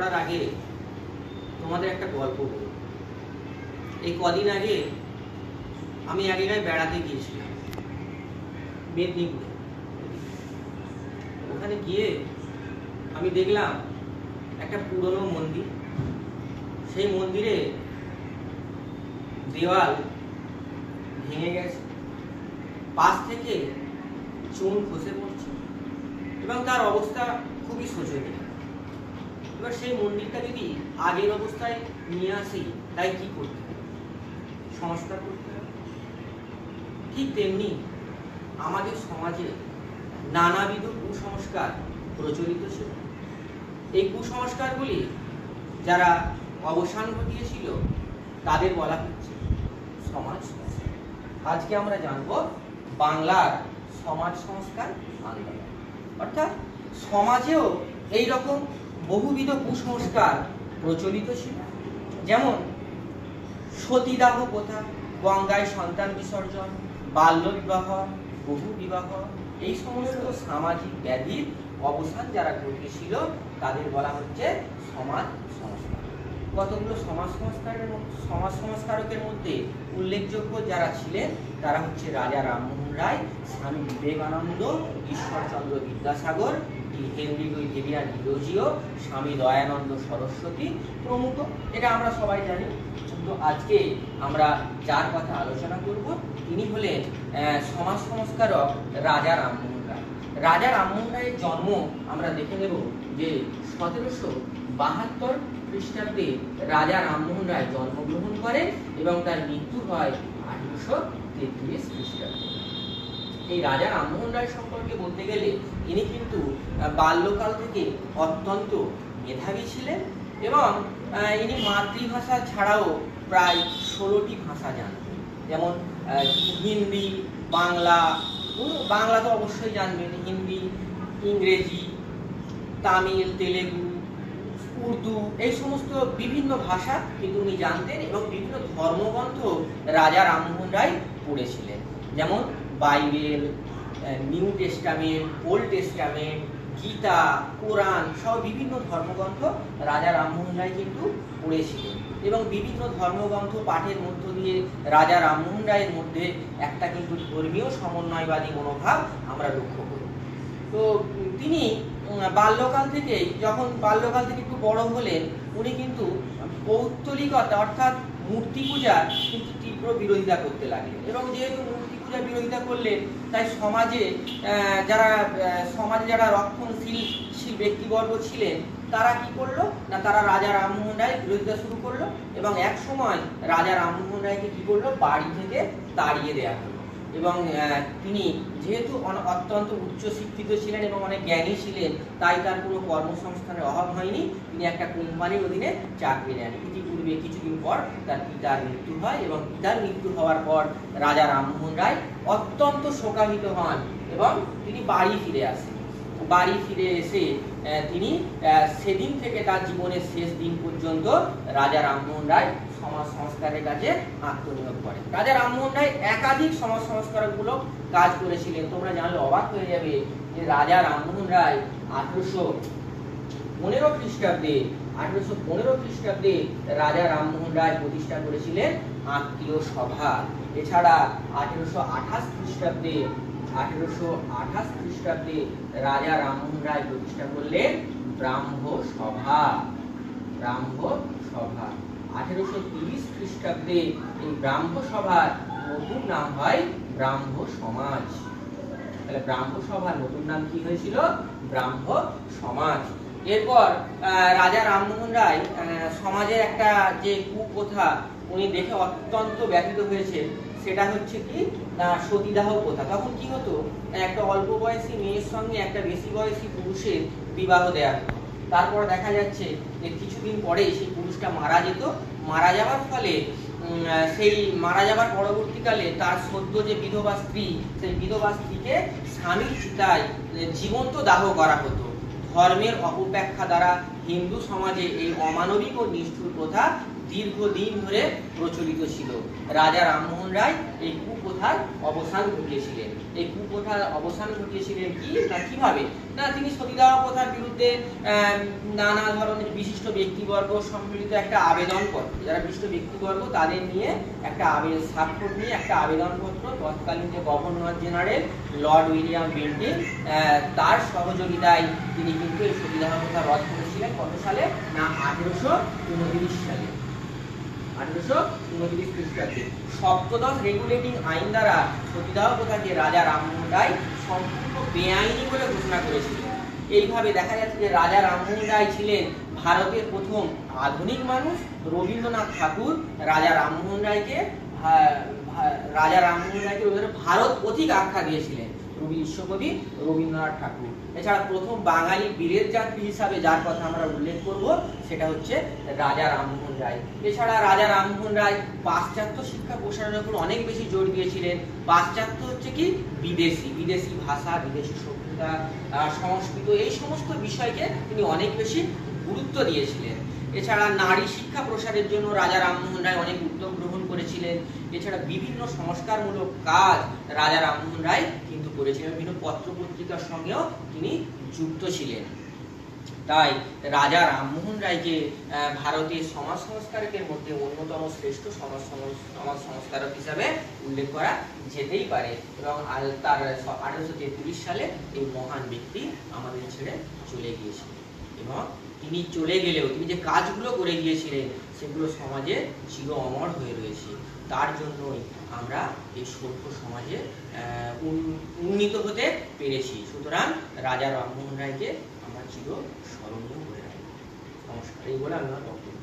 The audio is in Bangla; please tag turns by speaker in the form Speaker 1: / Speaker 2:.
Speaker 1: করার আগে তোমাদের একটা গল্প বলব। এই কদিন আগে আমি এক জায়গায় বেড়াতে গিয়েছিলাম, মেদিনীপুরে। ওখানে গিয়ে আমি দেখলাম একটা পুরনো মন্দির। সেই মন্দিরে দেওয়াল ভেঙে গেছে, পাশ থেকে চুন খসে পড়ছে এবং তার অবস্থা খুবই শোচনীয়। এবার সেই মন্দিরটা যদি আগের অবস্থায় নিয়ে আসি, তাই কি করতে হবে? সংস্কার করতে হবে। ঠিক তেমনি আমাদের সমাজে নানাবিধ কুসংস্কার প্রচলিত ছিল। এই কুসংস্কারগুলি যারা অবসান ঘটিয়েছিল তাদের বলা হচ্ছে সমাজ সংস্কার। আজকে আমরা জানব বাংলার সমাজ সংস্কার আন্দোলন। অর্থাৎ সমাজেও এই রকম বহুবিধ কুসংস্কার প্রচলিত ছিল, যেমন সতীদাহ প্রথা, গঙ্গায় সন্তান বিসর্জন, বাল্য বিবাহ, বহু বিবাহ, এই সমস্ত সামাজিক ব্যাধির অবসান যারা ঘটিয়েছিল তাদের বলা হচ্ছে সমাজ সংস্কার। কতগুলো সমাজ সংস্কারকের মধ্যে উল্লেখযোগ্য যারা ছিলেন তারা হচ্ছে রাজা রামমোহন রায়, স্বামী বিবেকানন্দ, ঈশ্বরচন্দ্র বিদ্যাসাগর, হেনরিক ভিভিয়ান ডিরোজিও, স্বামী দয়ানন্দ সরস্বতী প্রমুখ। এটা আমরা সবাই জানি। কিন্তু আজকে আমরা যার কথা আলোচনা করব তিনি হলেন সমাজ সংস্কারক রাজা রামমোহন রায়। রাজা রামমোহন রায়ের জন্ম আমরা দেখে নেব যে 1772 খ্রিস্টাব্দে রাজা রামমোহন রায় জন্মগ্রহণ করেন এবং তার মৃত্যু হয় 1833 খ্রিস্টাব্দে। এই রাজা রামমোহন রায় সম্পর্কে বলতে গেলে ইনি কিন্তু বাল্যকাল থেকে অত্যন্ত মেধাবী ছিলেন এবং ইনি মাতৃভাষা ছাড়াও প্রায় 16টি ভাষা জানতেন, যেমন হিন্দি, বাংলা তো অবশ্যই জানবেন, হিন্দি, ইংরেজি, তামিল, তেলেগু, উর্দু, এই সমস্ত বিভিন্ন ভাষা কিন্তু উনি জানতেন এবং বিভিন্ন ধর্মগ্রন্থ রাজা রামমোহন রায় পড়েছিলেন, যেমন Bible, New Testament, Old Testament, Gita, Quran সব বিভিন্ন ধর্মগ্রন্থ রাজা রামমোহন রায় কিন্তু পড়েছিলেন এবং বিভিন্ন ধর্মগ্রন্থ পাঠের মধ্য দিয়ে রাজা রামমোহন রায়ের মধ্যে একটা কিন্তু ধর্মীয় সমন্বয়বাদী মনোভাব আমরা লক্ষ্য করি। তো তিনি বাল্যকাল থেকে একটু বড় হলেন, উনি কিন্তু পৌত্তলিকতা অর্থাৎ মূর্তি পূজার কিন্তু তীব্র বিরোধিতা করতে লাগলেন এবং যেহেতু মূর্তি পূজার বিরোধিতা করলেন তাই সমাজে যারা রক্ষণশীল ব্যক্তিবর্গ ছিলেন তারা কি করলো না, তারা রাজা রামমোহন রায়ের বিরোধিতা শুরু করলো এবং এক সময় রাজা রামমোহন রায়কে কি করলো, বাড়ি থেকে তাড়িয়ে দেওয়া হলো। এবং তিনি যেহেতু অত্যন্ত উচ্চ শিক্ষিত ছিলেন এবং অনেক জ্ঞানী ছিলেন, তাই তার কোনো কর্মসংস্থানের অভাব হয়নি। তিনি একটা কোম্পানির অধীনে চাকরি নেন। ইতিপূর্বে কিছুদিন পর তার পিতার মৃত্যু হয় এবং পিতার মৃত্যু হওয়ার পর রাজা রামমোহন রায় অত্যন্ত শোকাহত হন এবং তিনি বাড়ি ফিরে আসেন। বাড়ি ফিরে এসে তিনি সেদিন থেকে তার জীবনের শেষ দিন পর্যন্ত রাজা রামমোহন রায় সমাজ সংস্কারের কাজে আত্মনিয়োগ করেন। রাজা রামমোহন রায় একাধিক সমাজ সংস্কারমূলক কাজ করেছিলেন। তোমরা জানলে অবাক হয়ে যাবে যে রাজা রামমোহন রায় 1815 খ্রিস্টাব্দে রাজা রামমোহন রায় প্রতিষ্ঠা করেছিলেন আত্মীয় সভা। এছাড়া 1828 খ্রিস্টাব্দে রাজা রামমোহন রায় প্রতিষ্ঠা করলেন ব্রাহ্ম সভা। 1830 খ্রিস্টাব্দে এই ব্রাহ্ম সভার নতুন নাম হয় ব্রাহ্ম সমাজ। তাহলে ব্রাহ্ম সভার নতুন নাম কি হয়েছিল? ব্রাহ্ম সমাজ। এরপর রাজা রামমোহন রায় সমাজের একটা যে কুপ্রথা উনি দেখে অত্যন্ত ব্যথিত হয়েছে, সেটা হচ্ছে কি না, সতীদাহ প্রথা। তখন কি হতো, একটা অল্প বয়সী মেয়ের সঙ্গে একটা বেশি বয়সী পুরুষের বিবাহ দেওয়া হতো। তারপর দেখা যাচ্ছে যে কিছুদিন পরে সেই পুরুষটা মারা যেত। মারা যাওয়ার ফলে সেই মারা যাওয়ার পরবর্তীকালে তার সদ্য যে বিধবা স্ত্রী, সেই বিধবা স্ত্রীকে স্বামীর চিতায় জীবন্ত দাহ করা হতো। ধর্মের অপব্যাখ্যা দ্বারা হিন্দু সমাজে এই অমানবিক ও নিষ্ঠুর প্রথা দীর্ঘদিন ধরে প্রচলিত ছিল। রাজা রামমোহন রায় এই কুপ্রথার অবসান ঘটিয়েছিলেন। এই কুপ্রথার অবসান ঘটিয়েছিলেন কিভাবে? না, তিনি সতীদাহ প্রথার বিরুদ্ধে নানা ধরনের বিশিষ্ট ব্যক্তিবর্গ সম্মিলিত একটা আবেদনপত্র, যারা বিশিষ্ট ব্যক্তিবর্গ তাদের নিয়ে একটা স্বাক্ষর নিয়ে একটা আবেদনপত্র তৎকালীন যে governor general Lord William Bentinck তার সহযোগিতায় তিনি কিন্তু এই সতীদাহ প্রথা রদ করেছিলেন। কত সালে? না, 1829 সালে। 1829 খ্রিস্টাব্দে সপ্তদশ রেগুলেটিং আইন দ্বারা সতীদাহ প্রথাকে রাজা রামমোহন রায় সম্পূর্ণ বেআইনি বলে ঘোষণা করেছিলেন। এইভাবে দেখা যাচ্ছে যে রাজা রামমোহন রায় ছিলেন ভারতের প্রথম আধুনিক মানুষ। রবীন্দ্রনাথ ঠাকুর রাজা রামমোহন রায়কে ভারত পথিক আখ্যা দিয়েছিলেন, বিশ্বকবি রবীন্দ্রনাথ ঠাকুর। এছাড়া প্রথম বাঙালি বীরের যাত্রী হিসাবে যার কথা আমরা উল্লেখ করব সেটা হচ্ছে রাজা রামমোহন রায়। এছাড়া রাজা রামমোহন রায় পাশ্চাত্য শিক্ষা প্রসারের উপর অনেক বেশি জোর দিয়েছিলেন। পাশ্চাত্য হচ্ছে কি? বিদেশি ভাষা, বিদেশি সভ্যতা, সংস্কৃত, এই সমস্ত বিষয়কে তিনি অনেক বেশি গুরুত্ব দিয়েছিলেন। এছাড়া নারী শিক্ষা প্রসারের জন্য রাজা রামমোহন রায় অনেক উদ্যোগ গ্রহণ করেছিলেন। এছাড়া বিভিন্ন সংস্কারমূলক কাজ রাজা রামমোহন রায় কিন্তু করেছিলেন। বিভিন্ন পত্র পত্রিকার সঙ্গেও তিনি যুক্ত ছিলেন। তাই রাজা রামমোহন রায়কে ভারতের সমাজ সংস্কারকের মধ্যে অন্যতম শ্রেষ্ঠ সমাজ সংস্কারক হিসাবে উল্লেখ করা যেতেই পারে। এবং তার 1833 সালে এই মহান ব্যক্তি আমাদের ছেড়ে চলে গিয়েছিলেন। এবং তিনি চলে গেলেও তিনি যে কাজগুলো করে গিয়েছিলেন সেগুলো সমাজে চির অমর হয়ে রয়েছে। তার জন্যই আমরা এই সভ্য সমাজে উন্নীত হতে পেরেছি। সুতরাং রাজা রামমোহন রায়কে আমরা চির স্মরণীয় করে রাখি। নমস্কার। এই বলে আমি আমার বক্তব্য